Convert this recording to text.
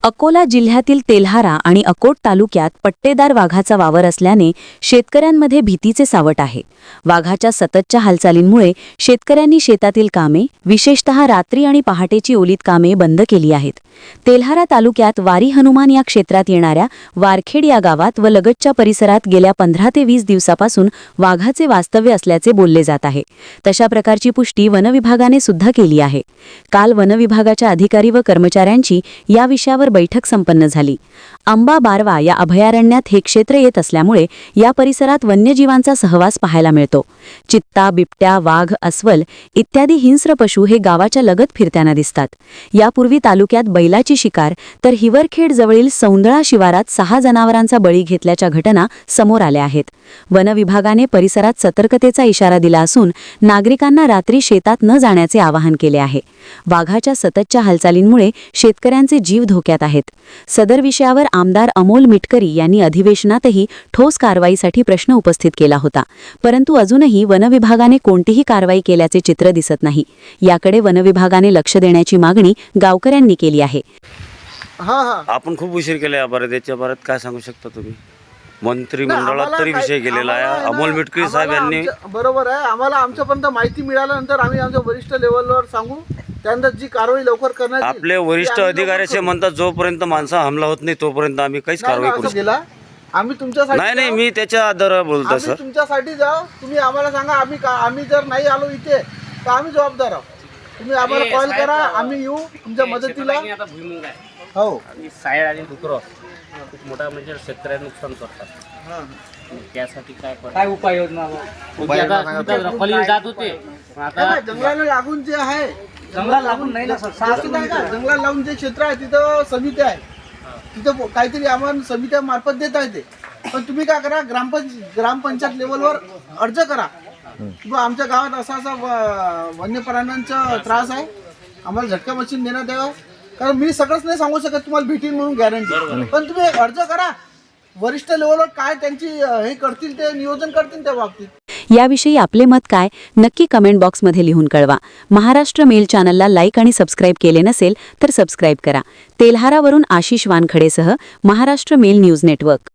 अकोला जिल्ह्यातील तेल्हारा आणि अकोट तालुक्यात पट्टेदार वाघाचा वावर असल्याने शेतकऱ्यांमध्ये भीतीचे सावट आहे. वाघाच्या सततच्या हालचालींमुळे शेतकऱ्यांनी शेतातील कामे, विशेषतः रात्री आणि पहाटेची ओलीत कामे बंद केली आहेत. तेल्हारा तालुक्यात वारी हनुमान या क्षेत्रात येणाऱ्या वारखेड या गावात व लगतच्या परिसरात गेल्या 15 ते 20 दिवसापासून वाघाचे वास्तव्य असल्याचे बोलले जात आहे. तशा प्रकारची पुष्टी वनविभागाने सुद्धा केली आहे. काल वनविभागाच्या अधिकारी व कर्मचाऱ्यांची या विषयावर बैठक संपन्न झाली. आंबा बारवा या अभयारण्यात हे क्षेत्र येत असल्यामुळे या परिसरात वन्यजीवांचा सहवास पाहायला मिळतो. चित्ता, बिबट्या, वाघ, अस्वल इत्यादी हिंस्र पशु हे गावाच्या लगत फिरताना दिसतात. यापूर्वी तालुक्यात बैलाची शिकार तर हिवरखेड जवळील सौंदळा शिवारात 6 जनावरांचा बळी घेतल्याच्या घटना समोर आल्या आहेत. वनविभागाने परिसरात सतर्कतेचा इशारा दिला असून नागरिकांना रात्री शेतात न जाण्याचे आवाहन केले आहे. वाघाच्या सततच्या हालचालींमुळे शेतकऱ्यांचे जीव धोक्यात आहेत. सदर विषयावर आमदार अमोल मिटकरी यांनी अधिवेशनातही ठोस कारवाईसाठी प्रश्न उपस्थित केला होता, परंतु अजूनही वनविभागाने कोणतीही कारवाई केल्याचे चित्र दिसत नाही. याकडे वनविभागाने लक्ष देण्याची मागणी गावकऱ्यांनी केली आहे. आपण खूप उशीर केला याबाबत. याच्याबाबत काय सांगू शकता तुम्ही? मंत्रिमंडळात तरी विषय गेलेला आहे. अमोल मिटकरी साहेब यांनी बरोबर आहे. आम्हाला आमच्यापर्यंत माहिती मिळाल्यानंतर आम्ही आमच्या वरिष्ठ लेवलवर सांगू, त्यानंतर जी कारवाई लवकर करण्यात येईल. आपले वरिष्ठ अधिकाऱ्याचे म्हणतात जोपर्यंत माणसा हमला होत नाही तोपर्यंत आम्ही काहीच कारवाई करू शकत नाही. आम्ही तुमच्यासाठी नाही. मी त्याच्या आधारावर बोलतो सर. तुमच्यासाठी जाऊ, तुम्ही आम्हाला सांगा. आम्ही जर नाही आलो इथे तर आम्ही जबाबदार आहोत. तुम्ही आम्हाला कॉल करा, आम्ही येऊ तुमच्या मदतीला. हो, सायळ आणि डुकरं खूप मोठा म्हणजे शेतकऱ्यांना नुकसान करतात. त्यासाठी काय उपाययोजना जात होते. आता जंगलाला लागून जे आहे, जंगलाला लागून नाही ना सर, जंगलाला लागून जे क्षेत्र आहे तिथं समिती आहे. तिथं काहीतरी आम्हाला समित्या मार्फत देता येते. पण तुम्ही काय करा, ग्रामपंचायत लेवलवर अर्ज करा किंवा आमच्या गावात असा वन्य प्राण्यांचा त्रास आहे, आम्हाला झटका मशीन देण्यात यावं. कारण मी सगळंच नाही सांगू शकत तुम्हाला भेटील म्हणून गॅरंटी, पण तुम्ही अर्ज करा. वरिष्ठ लेवलवर काय त्यांची हे करतील, ते नियोजन करतील त्या बाबतीत. याविषयी आपले मत काय नक्की कमेंट बॉक्समध्ये लिहून कळवा. महाराष्ट्र मेल चॅनलला लाईक आणि सबस्क्राईब केले नसेल तर सबस्क्राईब करा. तेल्हारावरून आशिष वानखडेसह महाराष्ट्र मेल न्यूज नेटवर्क.